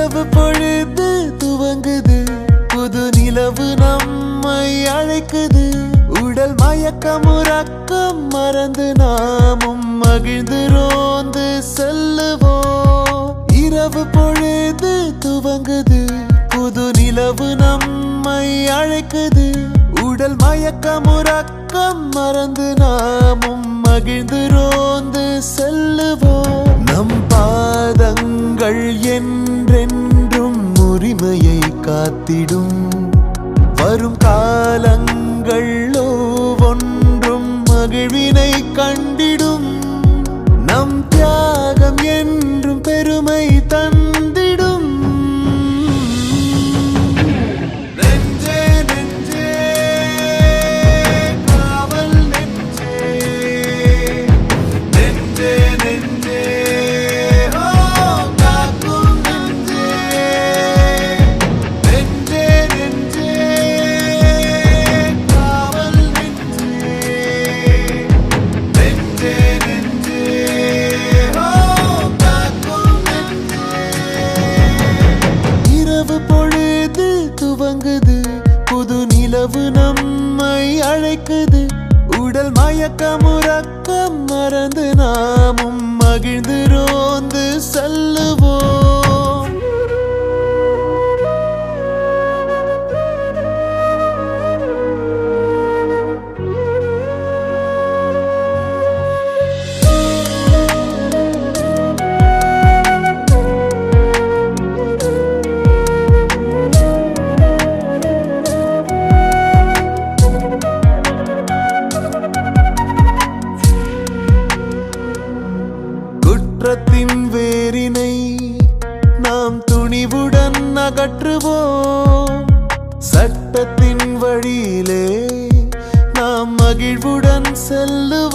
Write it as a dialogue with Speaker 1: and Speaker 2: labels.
Speaker 1: இரவு பொழுது துவங்குது, புது நிலவு நம்மை அழைக்குது. உடல் மயக்கம் உறக்கம் மறந்து நாமும் மகிழ்ந்து ரோந்து செல்லுவோம். இரவு பொழுது துவங்குது, புது நிலவு நம்மை அழைக்குது. உடல் மயக்கம் உறக்கம் மறந்து நாமும் மகிழ்ந்து ரோந்து செல்லுவோம். நம் பாதங்கள் என்றென்றும் உரிமையை காத்திடும். வரும் காலங்கள் ஒவ்வொன்றும் மகிழ்வினை கண்டிடும். நம் தியாகம் என்றும் பெருமை தந்திடும். நெஞ்சே நெஞ்சே காவல் நெஞ்சே, நெஞ்சே நெஞ்சே காக்கும் நெஞ்சே, நெஞ்சே நெஞ்சே காவல் நெஞ்சே, நெஞ்சே நெஞ்சே காக்கும் நெஞ்சே. இரவு பொழுது துவங்குது, புது நிலவு நம்மை அழைக்குது. உடல் மயக்கம் உறக்கம் மறந்து நாமும் மகிழ்ந்து ரோந்து செல்லுவோம். குற்றத்தின் வேரினை நாம் துணிவுடன் அகற்றுவோம். சட்டத்தின் வழியிலே நாம் மகிழ்வுடன் செல்லுவோம்.